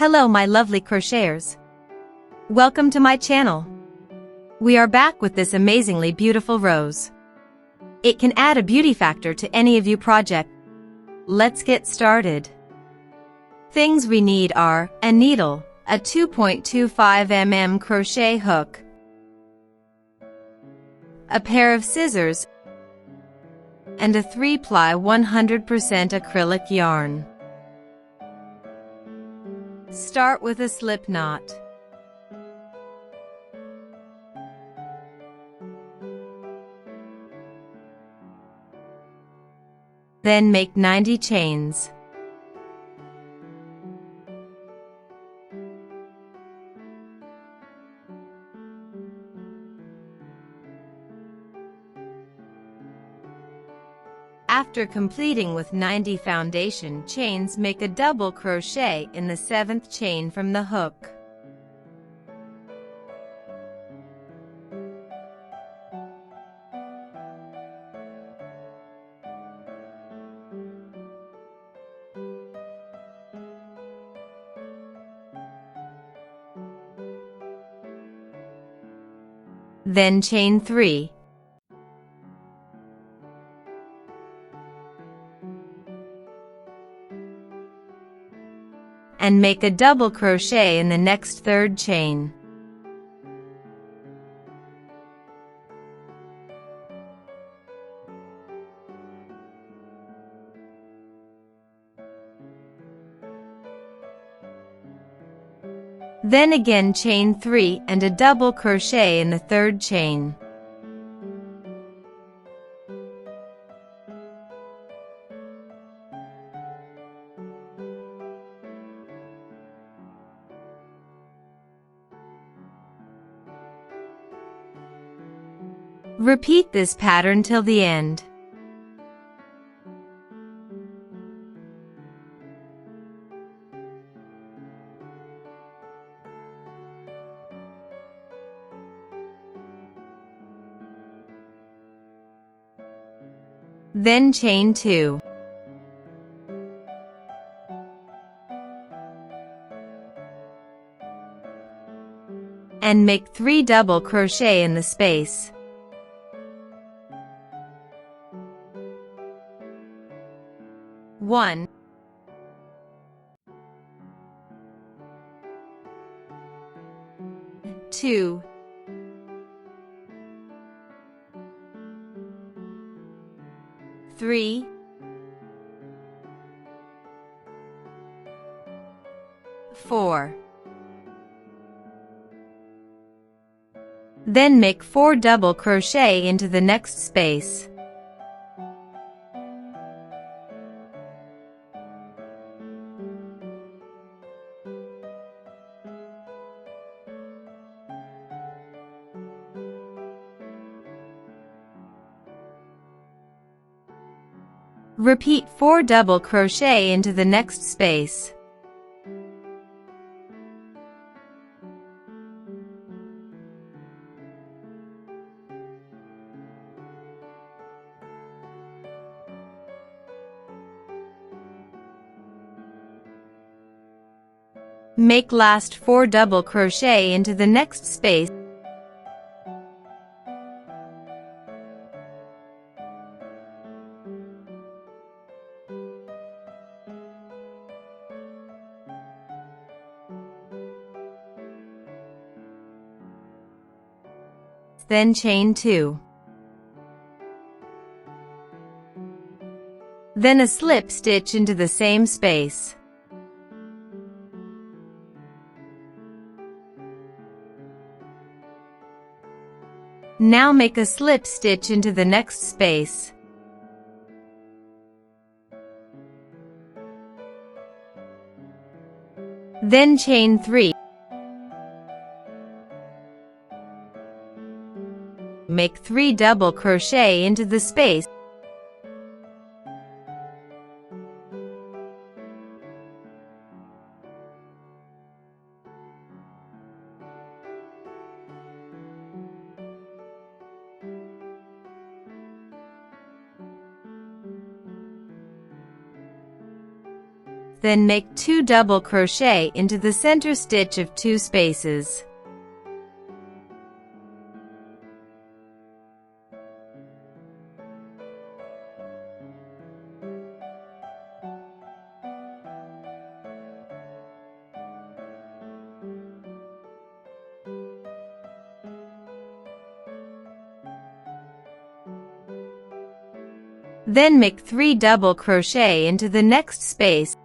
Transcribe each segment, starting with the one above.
Hello my lovely crocheters. Welcome to my channel. We are back with this amazingly beautiful rose. It can add a beauty factor to any of you project. Let's get started. Things we need are a needle, a 2.25 mm crochet hook, a pair of scissors, and a 3-ply 100% acrylic yarn. Start with a slip knot. Then make 90 chains. After completing with 90 foundation chains, make a double crochet in the 7th chain from the hook. Then chain 3. And make a double crochet in the next 3rd chain. Then again chain 3 and a double crochet in the 3rd chain. Repeat this pattern till the end. Then chain 2. And make 3 double crochet in the space. 1, 2, 3, 4. Then make 4 double crochet into the next space. Repeat 4 double crochet into the next space. Make last 4 double crochet into the next space. Then chain 2. Then a slip stitch into the same space. Now make a slip stitch into the next space. Then chain 3. Make 3 double crochet into the space. Then make 2 double crochet into the center stitch of 2 spaces. Then make 3 double crochet into the next space.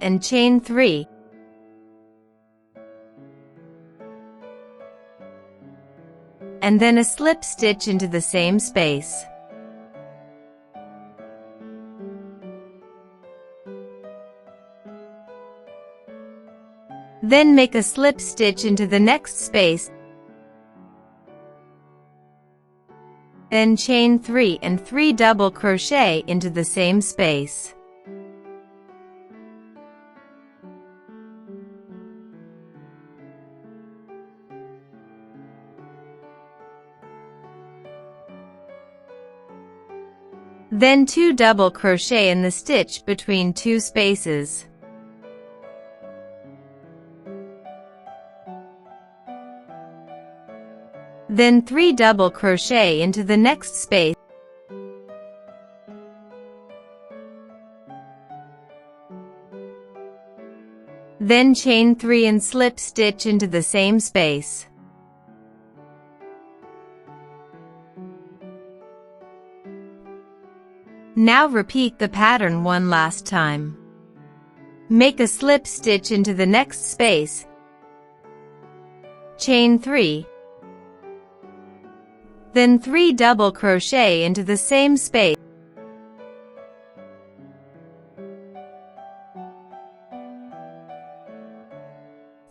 And chain 3. And then a slip stitch into the same space. Then make a slip stitch into the next space. Then chain 3 and 3 double crochet into the same space. Then 2 double crochet in the stitch between 2 spaces. Then 3 double crochet into the next space. Then chain 3 and slip stitch into the same space. Now repeat the pattern one last time. Make a slip stitch into the next space. Chain 3. Then 3 double crochet into the same space.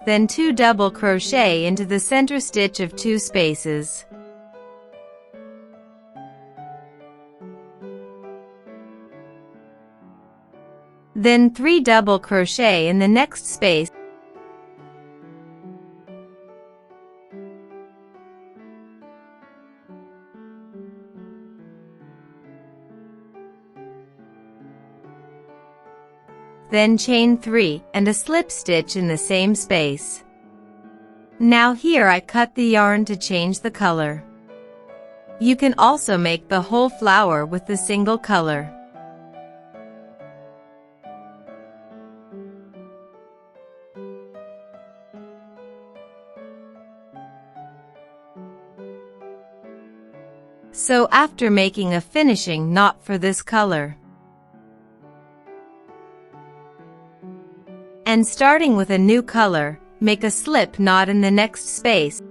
Then 2 double crochet into the center stitch of 2 spaces. Then 3 double crochet in the next space. Then chain 3 and a slip stitch in the same space. Now here I cut the yarn to change the color. You can also make the whole flower with the single color. So after making a finishing knot for this color, and starting with a new color, make a slip knot in the next space.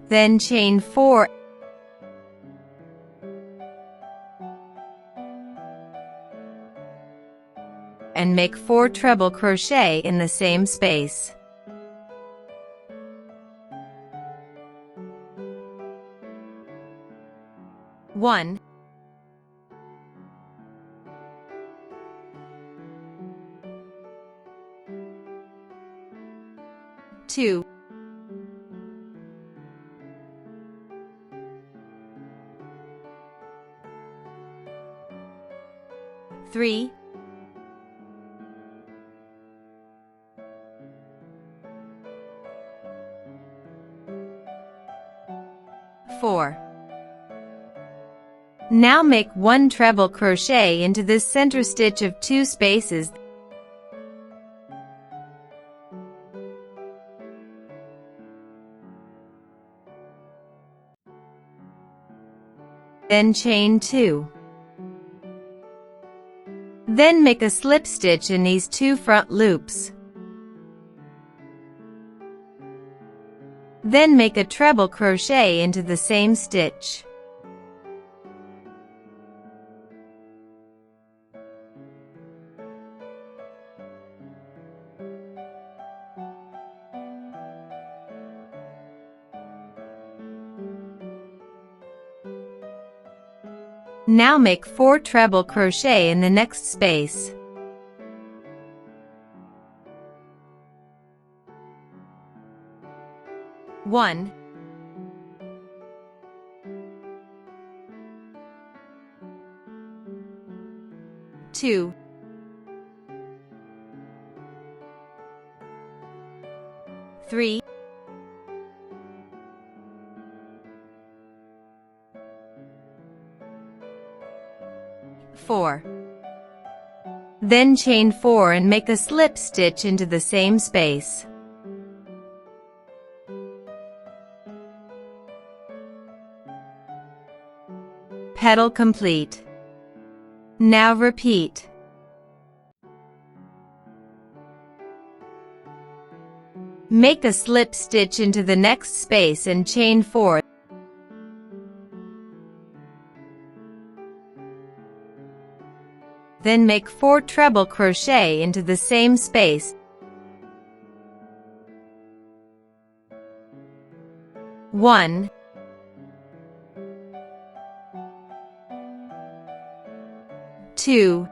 Then chain 4 and make 4 treble crochet in the same space. One, 2, 3, 4. Now make 1 treble crochet into this center stitch of 2 spaces. Then chain 2. Then make a slip stitch in these 2 front loops. Then make a treble crochet into the same stitch. Now make 4 treble crochet in the next space. 1, 2, 3, 4. Then chain 4 and make a slip stitch into the same space. Petal complete. Now repeat. Make a slip stitch into the next space and chain 4. Then make 4 treble crochet into the same space. 1, 2,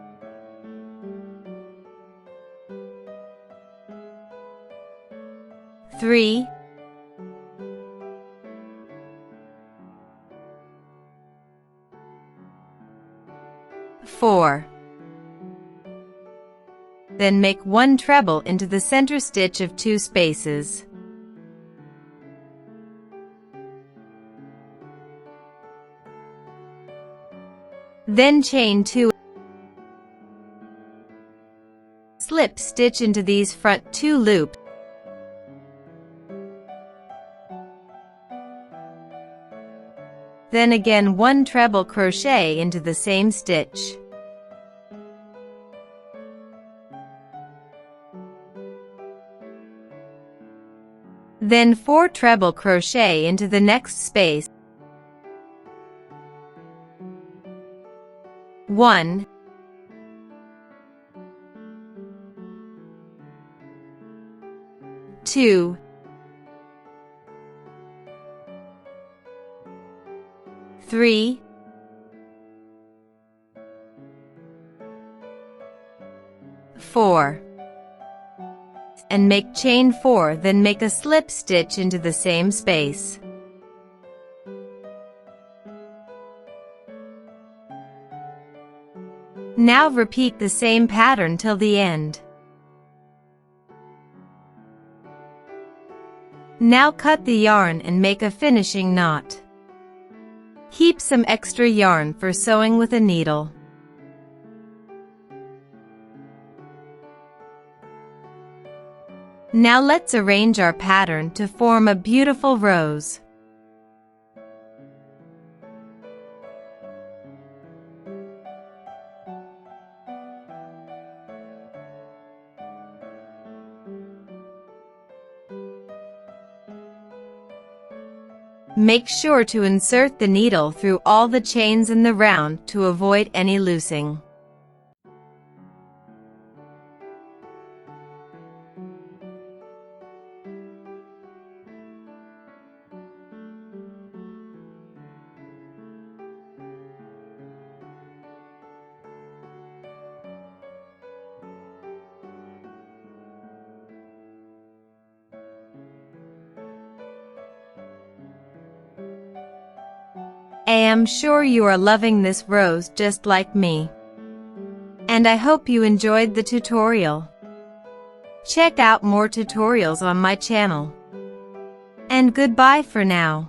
3, 4. Then make 1 treble into the center stitch of 2 spaces. Then chain 2. Slip stitch into these front 2 loops. Then again 1 treble crochet into the same stitch. Then 4 treble crochet into the next space. 1, 2, 3, 4. And make chain 4, then make a slip stitch into the same space. Now repeat the same pattern till the end. Now cut the yarn and make a finishing knot. Keep some extra yarn for sewing with a needle. Now let's arrange our pattern to form a beautiful rose. Make sure to insert the needle through all the chains in the round to avoid any loosing. I am sure you are loving this rose just like me. And I hope you enjoyed the tutorial. Check out more tutorials on my channel. And goodbye for now.